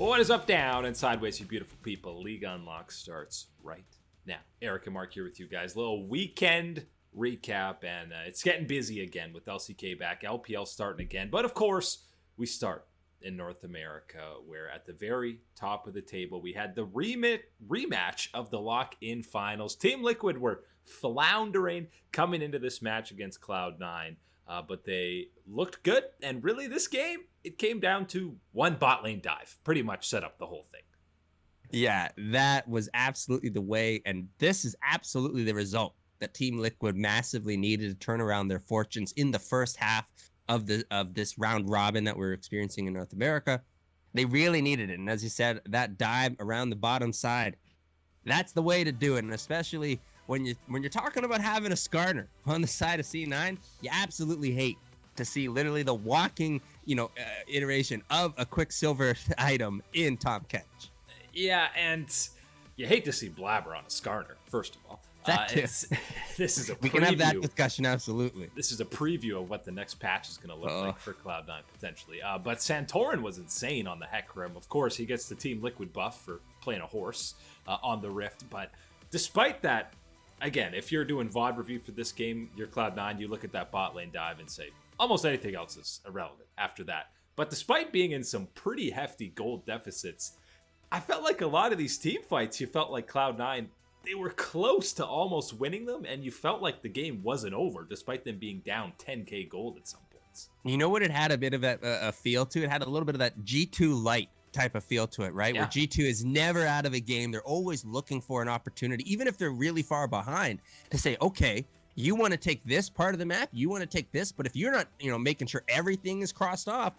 What is up, down, and sideways, you beautiful people? League Unlock starts right now. Eric and Mark here with you guys. Little weekend recap, and it's getting busy again with LCK back, LPL starting again. But of course, we start in North America, where at the very top of the table, we had the rematch of the lock-in finals. Team Liquid were floundering coming into this match against Cloud9. But they looked good, and really this game, it came down to one bot lane dive. Pretty much set up the whole thing. Yeah, that was absolutely the way, and this is absolutely the result that Team Liquid massively needed to turn around their fortunes in the first half of this round robin that we're experiencing in North America. They really needed it, and as you said, that dive around the bottom side, that's the way to do it, and especially when you're talking about having a Skarner on the side of C9, you absolutely hate to see literally the walking, iteration of a Quicksilver item in top catch. Yeah, and you hate to see Blabber on a Skarner, first of all. This is a preview. We can have that discussion, absolutely. This is a preview of what the next patch is going to look like for Cloud9, potentially. But Santorin was insane on the Hecarim. Of course, he gets the Team Liquid buff for playing a horse on the Rift. But despite that, again, if you're doing VOD review for this game, you're Cloud9, you look at that bot lane dive and say, almost anything else is irrelevant after that. But despite being in some pretty hefty gold deficits, I felt like a lot of these team fights, you felt like Cloud9, they were close to almost winning them, and you felt like the game wasn't over, despite them being down 10k gold at some points. You know what it had a bit of a feel to? It had a little bit of that G2 light type of feel to it, right? Yeah. Where G2 is never out of a game. They're always looking for an opportunity, even if they're really far behind, to say, okay, you want to take this part of the map, you want to take this, but if you're not, making sure everything is crossed off,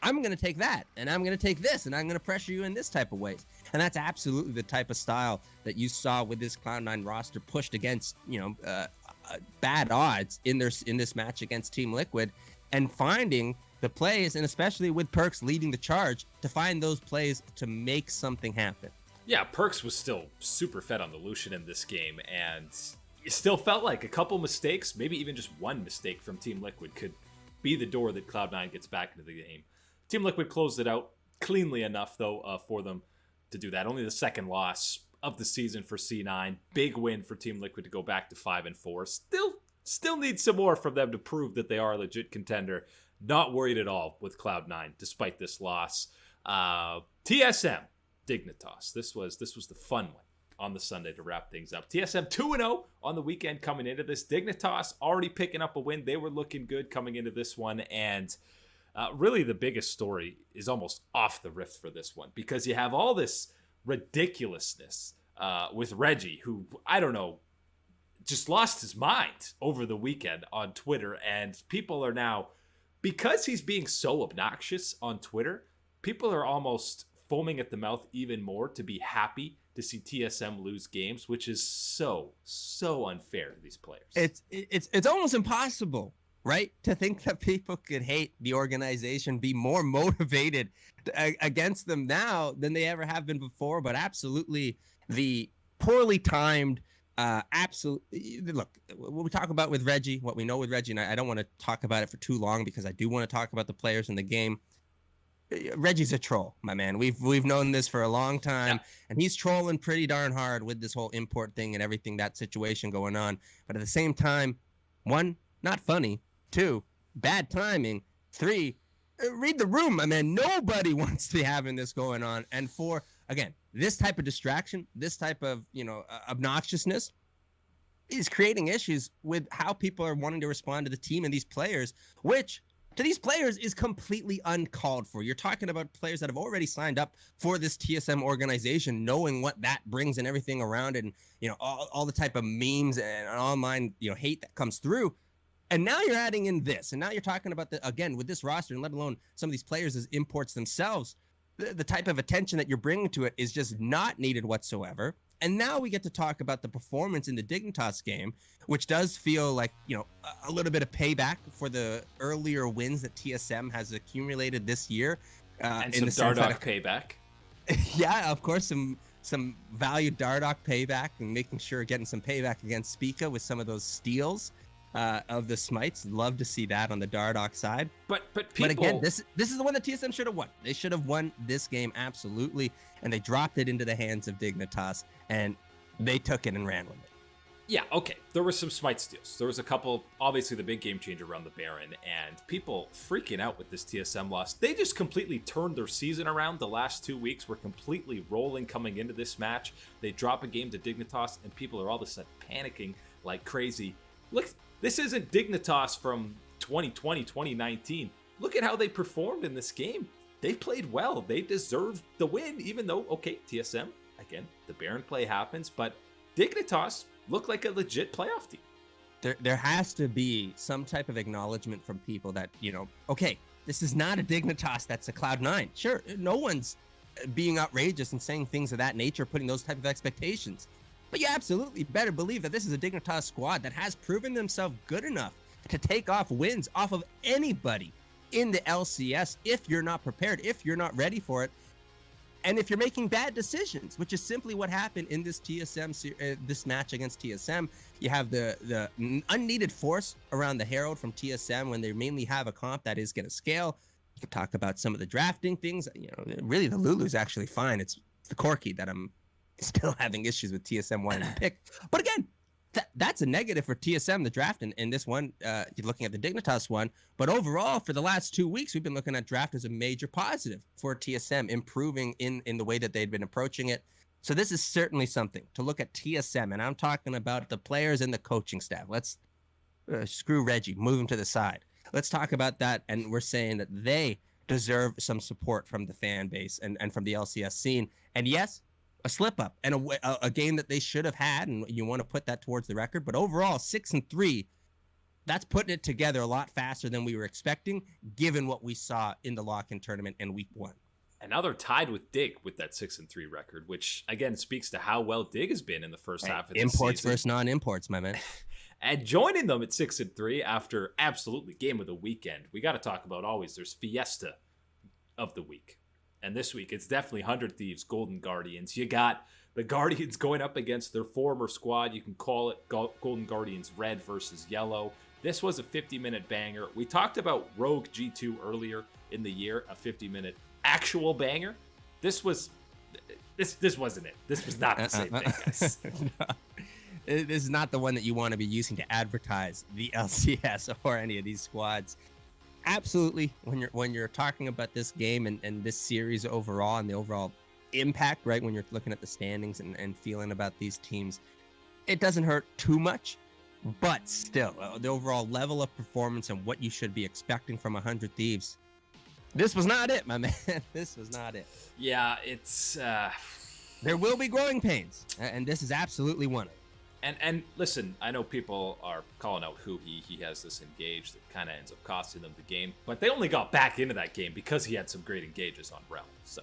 I'm going to take that, and I'm going to take this, and I'm going to pressure you in this type of ways. And that's absolutely the type of style that you saw with this Cloud9 roster pushed against, bad odds in this match against Team Liquid, and finding the plays, and especially with Perkz leading the charge, to find those plays to make something happen. Yeah, Perkz was still super fed on the Lucian in this game, and it still felt like a couple mistakes, maybe even just one mistake from Team Liquid could be the door that Cloud9 gets back into the game. Team Liquid closed it out cleanly enough, though, for them to do that. Only the second loss of the season for C9. Big win for Team Liquid to go back to 5-4. Still need some more from them to prove that they are a legit contender. Not worried at all with Cloud9, despite this loss. TSM, Dignitas. This was the fun one on the Sunday to wrap things up. TSM 2-0 on the weekend coming into this. Dignitas already picking up a win. They were looking good coming into this one, and really the biggest story is almost off the Rift for this one, because you have all this ridiculousness with Reggie, who, I don't know, just lost his mind over the weekend on Twitter, and people are now, because he's being so obnoxious on Twitter, people are almost foaming at the mouth even more to be happy to see TSM lose games, which is so unfair to these players. It's almost impossible, right, to think that people could hate the organization, be more motivated against them now than they ever have been before. But absolutely, the poorly timed. Absolutely. Look, what we talk about with Reggie, what we know with Reggie, and I don't want to talk about it for too long because I do want to talk about the players in the game. Reggie's a troll, my man. We've known this for a long time, and he's trolling pretty darn hard with this whole import thing and everything, that situation going on. But at the same time, one, not funny. Two, bad timing. Three, read the room, my man. Nobody wants to be having this going on. And four, again, this type of distraction, this type of, obnoxiousness is creating issues with how people are wanting to respond to the team and these players, which to these players is completely uncalled for. You're talking about players that have already signed up for this TSM organization, knowing what that brings and everything around it, and, all the type of memes and online, hate that comes through. And now you're adding in this, and now you're talking about again, with this roster, and let alone some of these players as imports themselves, the type of attention that you're bringing to it is just not needed whatsoever. And now we get to talk about the performance in the Dignitas game, which does feel like, a little bit of payback for the earlier wins that TSM has accumulated this year. And in some Dardoch payback. Yeah, of course, some valued Dardoch payback, and making sure getting some payback against Spica with some of those steals. of the smites. Love to see that on the Dardoch side. But But again, this is the one that TSM should have won. They should have won this game absolutely, and they dropped it into the hands of Dignitas, and they took it and ran with it. Yeah, okay. There were some smite steals. There was a couple, obviously the big game changer around the Baron, and people freaking out with this TSM loss. They just completely turned their season around. The last 2 weeks were completely rolling coming into this match. They drop a game to Dignitas, and people are all of a sudden panicking like crazy. Look, this isn't Dignitas from 2020, 2019. Look at how they performed in this game. They played well. They deserved the win, even though, okay, TSM, again, the Baron play happens, but Dignitas look like a legit playoff team. There has to be some type of acknowledgement from people that, okay, this is not a Dignitas that's a Cloud9. Sure, no one's being outrageous and saying things of that nature, putting those type of expectations. But you absolutely better believe that this is a Dignitas squad that has proven themselves good enough to take off wins off of anybody in the LCS if you're not prepared, if you're not ready for it. And if you're making bad decisions, which is simply what happened in this this match against TSM, you have the unneeded force around the Herald from TSM when they mainly have a comp that is going to scale. You can talk about some of the drafting things. Really the Lulu's actually fine. It's the Corki that I'm still having issues with TSM wanting to pick. But again, that's a negative for TSM, the draft in this one. You're looking at the Dignitas one. But overall, for the last 2 weeks, we've been looking at draft as a major positive for TSM, improving in the way that they'd been approaching it. So this is certainly something to look at TSM. And I'm talking about the players and the coaching staff. Let's screw Reggie, move him to the side. Let's talk about that. And we're saying that they deserve some support from the fan base and from the LCS scene. And yes, a slip up and a game that they should have had, and you want to put that towards the record. But overall, 6-3, that's putting it together a lot faster than we were expecting, given what we saw in the lock-in tournament in week 1. And now they're tied with Dig with that 6-3 record, which again speaks to how well Dig has been in the first half of the season. Imports versus non-imports, my man. And joining them at 6-3 after absolutely game of the weekend, we got to talk about always there's Fiesta of the week. And this week, it's definitely 100 Thieves, Golden Guardians. You got the Guardians going up against their former squad. You can call it Golden Guardians Red versus Yellow. This was a 50-minute banger. We talked about Rogue G2 earlier in the year, a 50-minute actual banger. This wasn't it. This was not the same thing, guys. No. This is not the one that you want to be using to advertise the LCS or any of these squads. Absolutely, when you're talking about this game and this series overall and the overall impact, right, when you're looking at the standings and feeling about these teams, it doesn't hurt too much. But still, the overall level of performance and what you should be expecting from 100 Thieves, this was not it, my man. This was not it. Yeah, it's... There will be growing pains, and this is absolutely one of them. And listen, I know people are calling out who he has this engage that kind of ends up costing them the game, but they only got back into that game because he had some great engages on Realm. So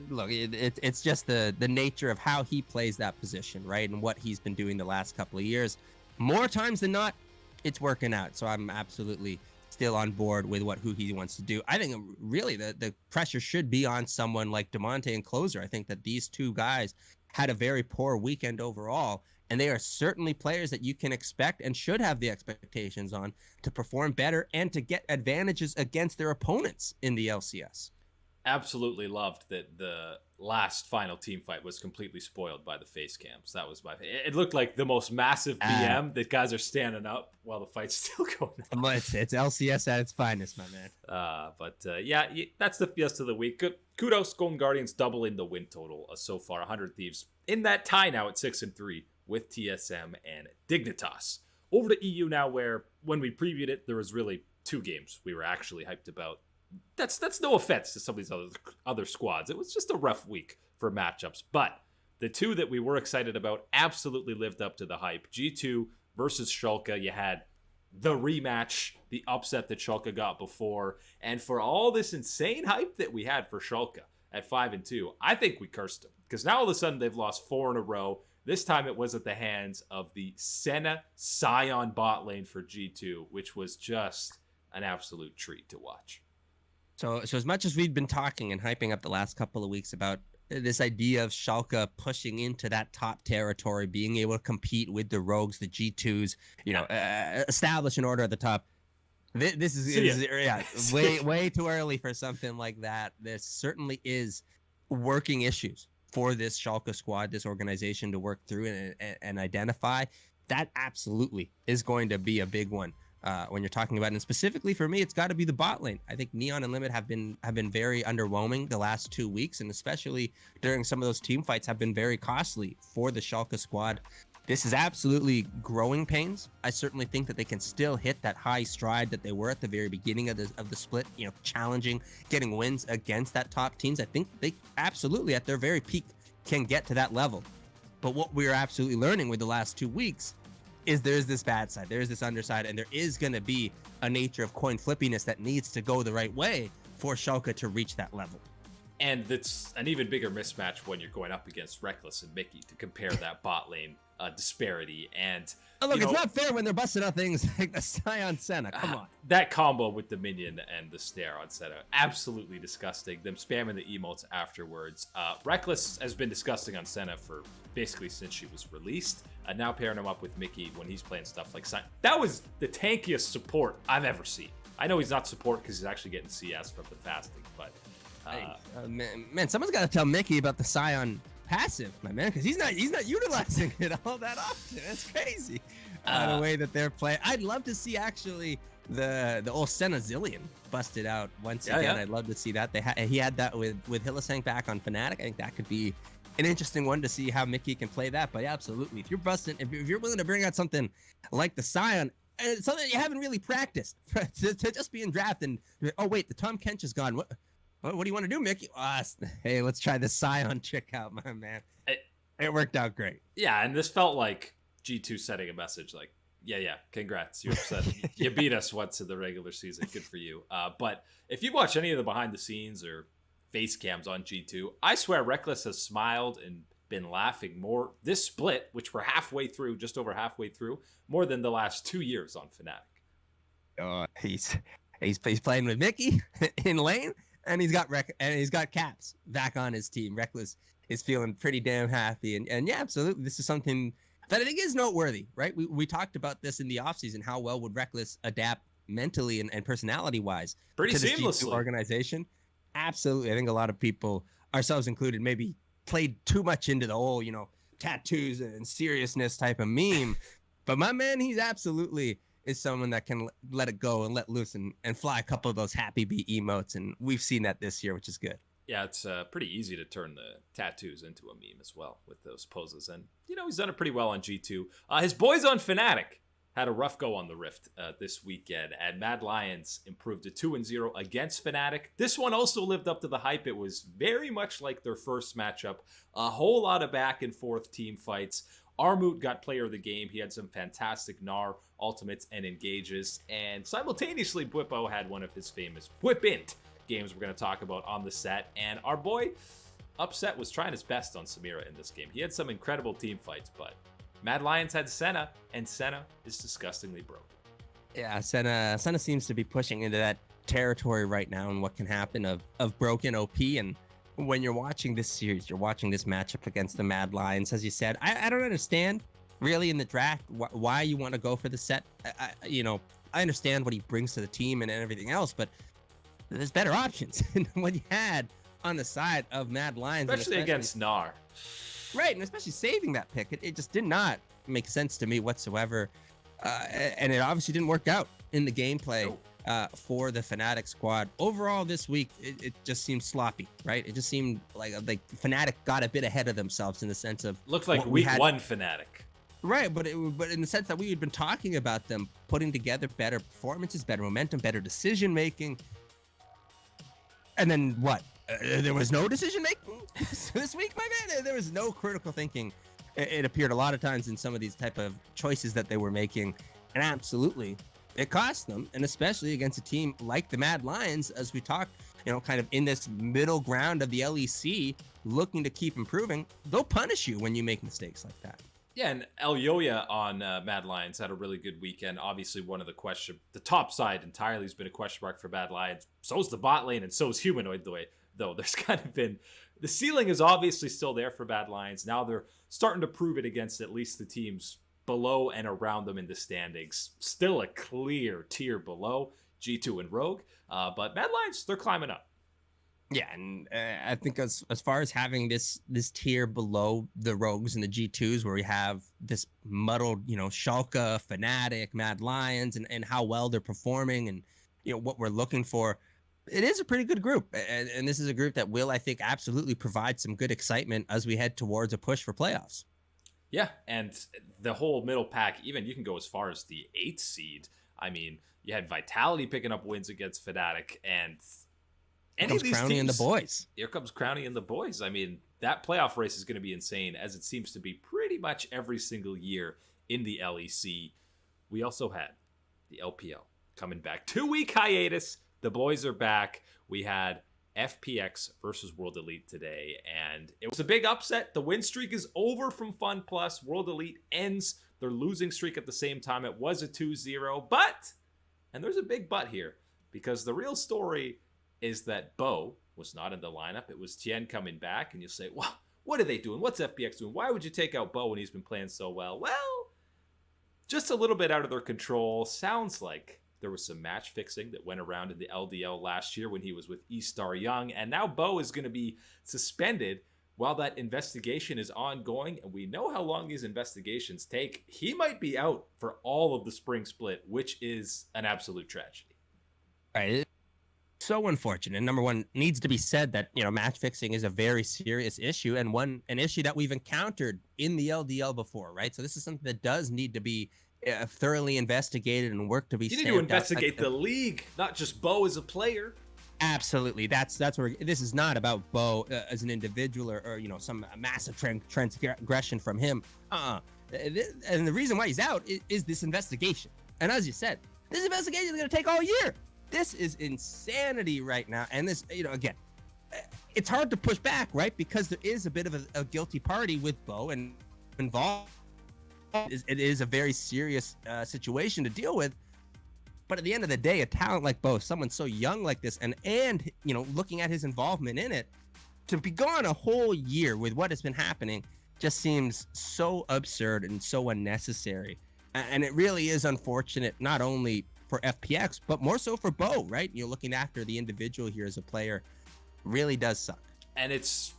look, it's just the nature of how he plays that position, right, and what he's been doing the last couple of years. More times than not, it's working out. So I'm absolutely still on board with who he wants to do. I think really the pressure should be on someone like DeMonte and Closer. I think that these two guys had a very poor weekend overall. And they are certainly players that you can expect and should have the expectations on to perform better and to get advantages against their opponents in the LCS. Absolutely loved that the last final team fight was completely spoiled by the face cams. That was it looked like the most massive BM that guys are standing up while the fight's still going on. It's LCS at its finest, my man. Yeah, that's the Fiesta of the week. Good. Kudos, Golden Guardians doubling the win total so far. 100 Thieves in that tie now at 6-3. With TSM and Dignitas. Over to EU now, where when we previewed it, there was really 2 games we were actually hyped about. That's no offense to some of these other squads. It was just a rough week for matchups, but the 2 that we were excited about absolutely lived up to the hype. G2 versus Schalke. You had the rematch, the upset that Schalke got before, and for all this insane hype that we had for Schalke at 5-2, I think we cursed them because now all of a sudden they've lost 4 in a row. This time it was at the hands of the Senna Sion bot lane for G2, which was just an absolute treat to watch. So as much as we've been talking and hyping up the last couple of weeks about this idea of Schalke pushing into that top territory, being able to compete with the Rogues, the G2s, establish an order at the top. This is way too early for something like that. There certainly is working issues for this Schalke squad, this organization to work through and identify. That absolutely is going to be a big one when you're talking about it. And specifically for me, it's got to be the bot lane. I think Neon and Limit have been very underwhelming the last 2 weeks, and especially during some of those team fights have been very costly for the Schalke squad. This is absolutely growing pains. I certainly think that they can still hit that high stride that they were at the very beginning of the split, challenging, getting wins against that top teams. I think they absolutely at their very peak can get to that level. But what we're absolutely learning with the last 2 weeks is there's this bad side, there's this underside, and there is going to be a nature of coin flippiness that needs to go the right way for Schalke to reach that level. And it's an even bigger mismatch when you're going up against Reckless and Mickey to compare that bot lane disparity. And look, it's not fair when they're busting out things like the Scion Senna. Come on. That combo with the minion and the snare on Senna, absolutely disgusting. Them spamming the emotes afterwards. Reckless has been disgusting on Senna for basically since she was released. Now pairing him up with Mickey when he's playing stuff like Scion. That was the tankiest support I've ever seen. I know he's not support because he's actually getting CS from the fasting, but man, someone's got to tell Mickey about the Scion passive, my man, because he's not utilizing it all that often. That's crazy. The way that they're playing. I'd love to see actually the old Senna Zillion busted out once again. Yeah. I'd love to see that. He had that with Hylissang back on Fnatic. I think that could be an interesting one to see how Mickey can play that. But yeah, absolutely, if you're willing to bring out something like the Scion, something you haven't really practiced to just be in draft and oh wait, the Tom Kench is gone. What do you want to do, Mickey? Hey, let's try the Scion trick out, my man. It worked out great. Yeah, and this felt like G2 sending a message like, yeah, congrats. You're upset. You beat us once in the regular season. Good for you. But if you watch any of the behind the scenes or face cams on G2, I swear Reckless has smiled and been laughing more this split, which we're just over halfway through, more than the last 2 years on Fnatic. He's playing with Mickey in lane. And he's got Caps back on his team. Reckless is feeling pretty damn happy. And yeah, absolutely. This is something that I think is noteworthy, right? We talked about this in the offseason. How well would Reckless adapt mentally and personality-wise pretty to this seamlessly G2 organization? Absolutely. I think a lot of people, ourselves included, maybe played too much into the whole, tattoos and seriousness type of meme. But my man, he's absolutely is someone that can let it go and let loose and fly a couple of those happy bee emotes. And we've seen that this year, which is good. Yeah, it's pretty easy to turn the tattoos into a meme as well with those poses. And, he's done it pretty well on G2. His boys on Fnatic had a rough go on the Rift this weekend. And Mad Lions improved to 2-0 against Fnatic. This one also lived up to the hype. It was very much like their first matchup. A whole lot of back and forth team fights. Armut got player of the game. He had some fantastic Gnar ultimates and engages. And simultaneously, Bwipo had one of his famous Whip-int games we're going to talk about on the set. And our boy, Upset, was trying his best on Samira in this game. He had some incredible team fights, but Mad Lions had Senna, and Senna is disgustingly broken. Yeah, Senna seems to be pushing into that territory right now and what can happen of broken OP. And when you're watching this series, you're watching this matchup against the Mad Lions, as you said, I don't understand really in the draft why you want to go for the set. I understand what he brings to the team and everything else, but there's better options than what you had on the side of Mad Lions. Especially against Gnar. Right, and especially saving that pick. It just did not make sense to me whatsoever. And it obviously didn't work out in the gameplay for the Fnatic squad. Overall this week, it just seemed sloppy, right? It just seemed like Fnatic got a bit ahead of themselves in the sense of... Looked like week one Fnatic. Right, but in the sense that we had been talking about them putting together better performances, better momentum, better decision-making. And then what? There was no decision-making this week, my man? There was no critical thinking. It appeared a lot of times in some of these type of choices that they were making. And absolutely, it cost them. And especially against a team like the Mad Lions, as we talk, kind of in this middle ground of the LEC, looking to keep improving, they'll punish you when you make mistakes like that. Yeah, and Elyoya on Mad Lions had a really good weekend. Obviously, one of the top side entirely has been a question mark for Mad Lions. So's the bot lane, and so's Humanoid, the way though. There's kind of been, the ceiling is obviously still there for Bad Lions. Now they're starting to prove it against at least the teams below and around them in the standings. Still a clear tier below G2 and Rogue, but Bad Lions, they're climbing up. Yeah, and I think as far as having this tier below the Rogues and the G2s, where we have this muddled, Schalke, Fnatic, Mad Lions, and how well they're performing, and what we're looking for, it is a pretty good group, and this is a group that will, I think, absolutely provide some good excitement as we head towards a push for playoffs. Yeah, and the whole middle pack, even you can go as far as the 8th seed. I mean, you had Vitality picking up wins against Fnatic, and here comes Crownie and the boys. Here comes Crownie and the boys. I mean, that playoff race is going to be insane, as it seems to be pretty much every single year in the LEC. We also had the LPL coming back. 2-week hiatus. The boys are back. We had FPX versus World Elite today, and it was a big upset. The win streak is over from Fun Plus. World Elite ends their losing streak at the same time. It was a 2-0, but, and there's a big but here, because the real story is that Bo was not in the lineup. It was Tien coming back, and you'll say, well, what are they doing? What's FPX doing? Why would you take out Bo when he's been playing so well? Well, just a little bit out of their control. Sounds like there was some match fixing that went around in the LDL last year when he was with E-Star Young, and now Bo is going to be suspended while that investigation is ongoing, and we know how long these investigations take. He might be out for all of the spring split, which is an absolute tragedy. Right. So unfortunate. Number one, needs to be said that match fixing is a very serious issue, and an issue that we've encountered in the LDL before, right? So this is something that does need to be thoroughly investigated and work to be. You need to investigate the league, not just Bo as a player. Absolutely, that's where this is not about Bo as an individual or some massive transgression from him. And the reason why he's out is this investigation. And as you said, this investigation is going to take all year. This is insanity right now. And this, again, it's hard to push back, right? Because there is a bit of a guilty party with Bo and involved. It is a very serious situation to deal with. But at the end of the day, a talent like Bo, someone so young like this, and looking at his involvement in it, to be gone a whole year with what has been happening just seems so absurd and so unnecessary. And it really is unfortunate, not only for FPX, but more so for Bo, right? Looking after the individual here as a player really does suck. And it's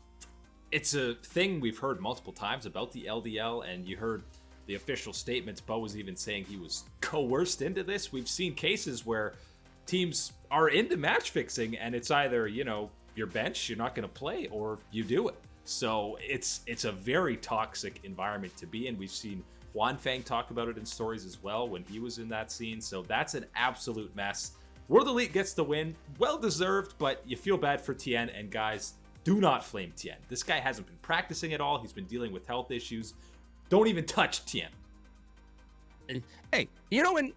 a thing we've heard multiple times about the LDL, and you heard the official statements. Bo was even saying he was coerced into this. We've seen cases where teams are into match fixing, and it's either, your bench, you're not going to play, or you do it. So it's a very toxic environment to be in. We've seen Juan Fang talk about it in stories as well when he was in that scene. So that's an absolute mess. World Elite gets the win. Well deserved, but you feel bad for Tien. And guys, do not flame Tien. This guy hasn't been practicing at all. He's been dealing with health issues. Don't even touch Tien. Hey, when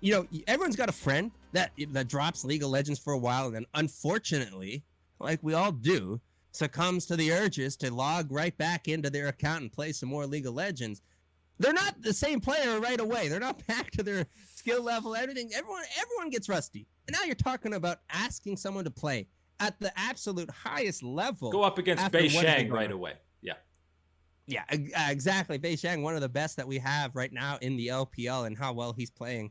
everyone's got a friend that drops League of Legends for a while, and then unfortunately, like we all do, succumbs to the urges to log right back into their account and play some more League of Legends. They're not the same player right away. They're not back to their skill level. Everything. Everyone gets rusty. And now you're talking about asking someone to play at the absolute highest level. Go up against Bei Shang right away. Yeah, exactly. Bei Shang, one of the best that we have right now in the LPL, and how well he's playing.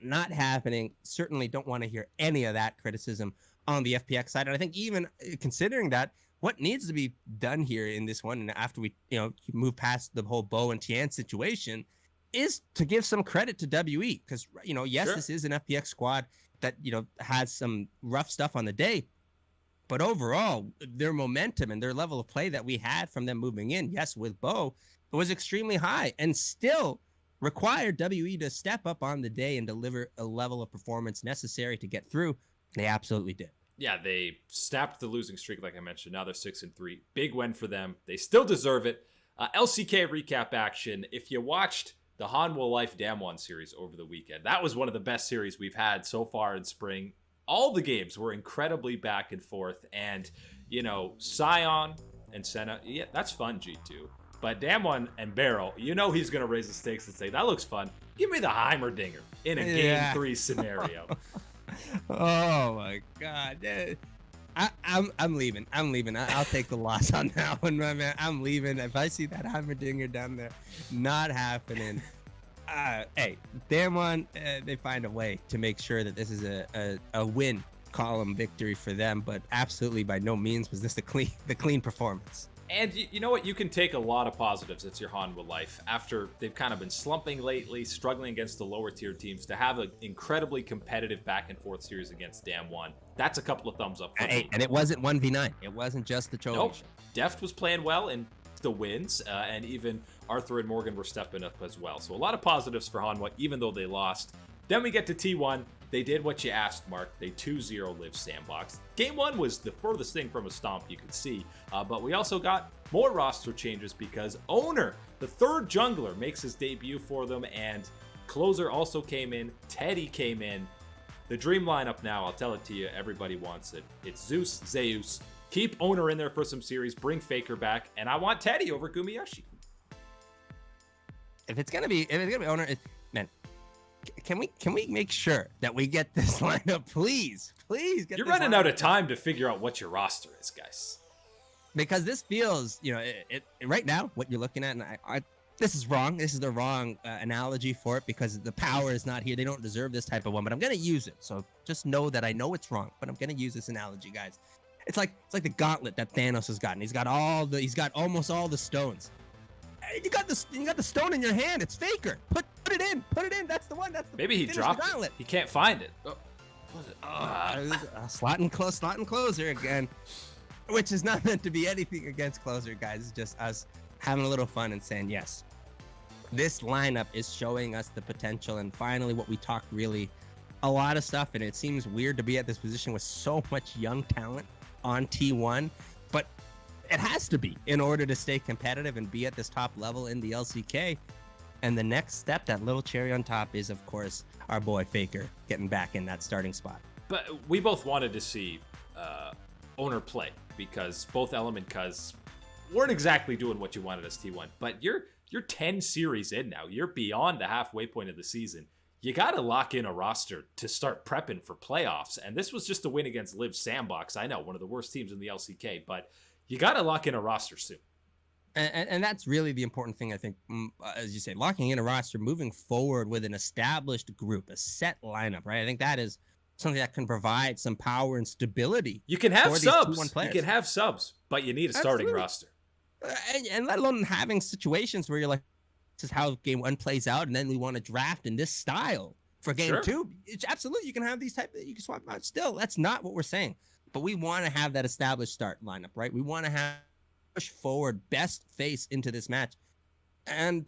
Not happening. Certainly don't want to hear any of that criticism on the FPX side. And I think even considering that, what needs to be done here in this one, and after we move past the whole Bo and Tien situation, is to give some credit to WE, because yes, sure, this is an FPX squad that has some rough stuff on the day, but overall their momentum and their level of play that we had from them moving in, yes, with Bo, was extremely high, and still required WE to step up on the day and deliver a level of performance necessary to get through. They absolutely did. Yeah, they snapped the losing streak, like I mentioned. Now they're 6-3. Big win for them. They still deserve it. LCK recap action. If you watched the Hanwha Life Damwon series over the weekend, that was one of the best series we've had so far in spring. All the games were incredibly back and forth. And, Sion and Senna, yeah, that's fun, G2. But Damwon and Beryl, he's going to raise the stakes and say, that looks fun. Give me the Heimerdinger in a Game 3 scenario. Oh my God. I'm leaving. I'll take the loss on that one, my man. I'm leaving. If I see that Heimerdinger down there, not happening. Hey, damn on, they find a way to make sure that this is a win column victory for them, but absolutely by no means was this the clean performance. And you know what? You can take a lot of positives. It's your Hanwha life. After they've kind of been slumping lately, struggling against the lower tier teams, to have an incredibly competitive back and forth series against Damwon, that's a couple of thumbs up for me. And it wasn't 1v9. It wasn't just the Choice. Nope. Deft was playing well in the wins, and even Arthur and Morgan were stepping up as well. So a lot of positives for Hanwha, even though they lost. Then we get to T1. They did what you asked, Mark. They 2-0 Live Sandbox. Game 1 was the furthest thing from a stomp you could see, but we also got more roster changes because Owner, the third jungler, makes his debut for them, and Closer also came in. Teddy came in. The dream lineup now, I'll tell it to you, everybody wants it. It's Zeus, Zeus. Keep Owner in there for some series, bring Faker back, and I want Teddy over Gumiyoshi. If it's gonna be Owner, man. Can we make sure that we get this lineup, please? Please get. You're running out of time to figure out what your roster is, guys. Because this feels, right now, what you're looking at, and this is wrong. This is the wrong analogy for it because the power is not here. They don't deserve this type of one, but I'm gonna use it. So just know that I know it's wrong, but I'm gonna use this analogy, guys. It's like the gauntlet that Thanos has gotten. He's got almost all the stones. You got the stone in your hand. It's Faker. Put it in. That's the one. Maybe he dropped it. He can't find it. Slot and closer again, which is not meant to be anything against Closer, guys. It's just us having a little fun and saying yes. This lineup is showing us the potential, and finally, what we talked really a lot of stuff. And it seems weird to be at this position with so much young talent on T1, but it has to be in order to stay competitive and be at this top level in the LCK. And the next step, that little cherry on top, is of course our boy Faker getting back in that starting spot. But we both wanted to see Owner play because both Element Cuz weren't exactly doing what you wanted as T1. But you're 10 series in now. You're beyond the halfway point of the season. You got to lock in a roster to start prepping for playoffs. And this was just a win against Live Sandbox. I know, one of the worst teams in the LCK, but you got to lock in a roster soon. And that's really the important thing, I think, as you say, locking in a roster, moving forward with an established group, a set lineup, right? I think that is something that can provide some power and stability. You can have subs. You can have subs, but you need a starting roster. And let alone having situations where you're like, this is how game 1 plays out, and then we want to draft in this style for game 2. It's absolutely, you can have these you can swap out. Still, that's not what we're saying. But we want to have that established start lineup, right? We want to have push forward, best face into this match. And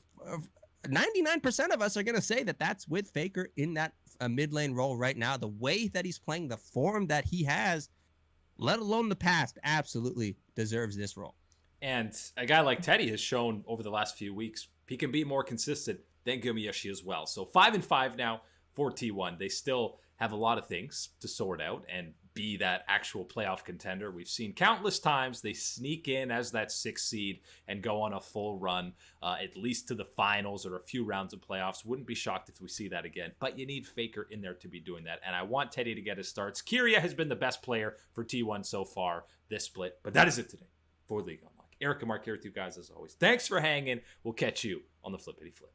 99% of us are going to say that that's with Faker in that mid lane role right now. The way that he's playing, the form that he has, let alone the past, absolutely deserves this role. And a guy like Teddy has shown over the last few weeks, he can be more consistent than Gumiyoshi as well. So 5-5 now for T1. They still have a lot of things to sort out and be that actual playoff contender. We've seen countless times they sneak in as that 6th seed and go on a full run, at least to the finals or a few rounds of playoffs. Wouldn't be shocked if we see that again, but you need Faker in there to be doing that. And I want Teddy to get his starts. Kyria has been the best player for T1 so far this split, but that is it today for League Unlock. Eric and Mark here with you guys as always. Thanks for hanging. We'll catch you on the Flippity Flip.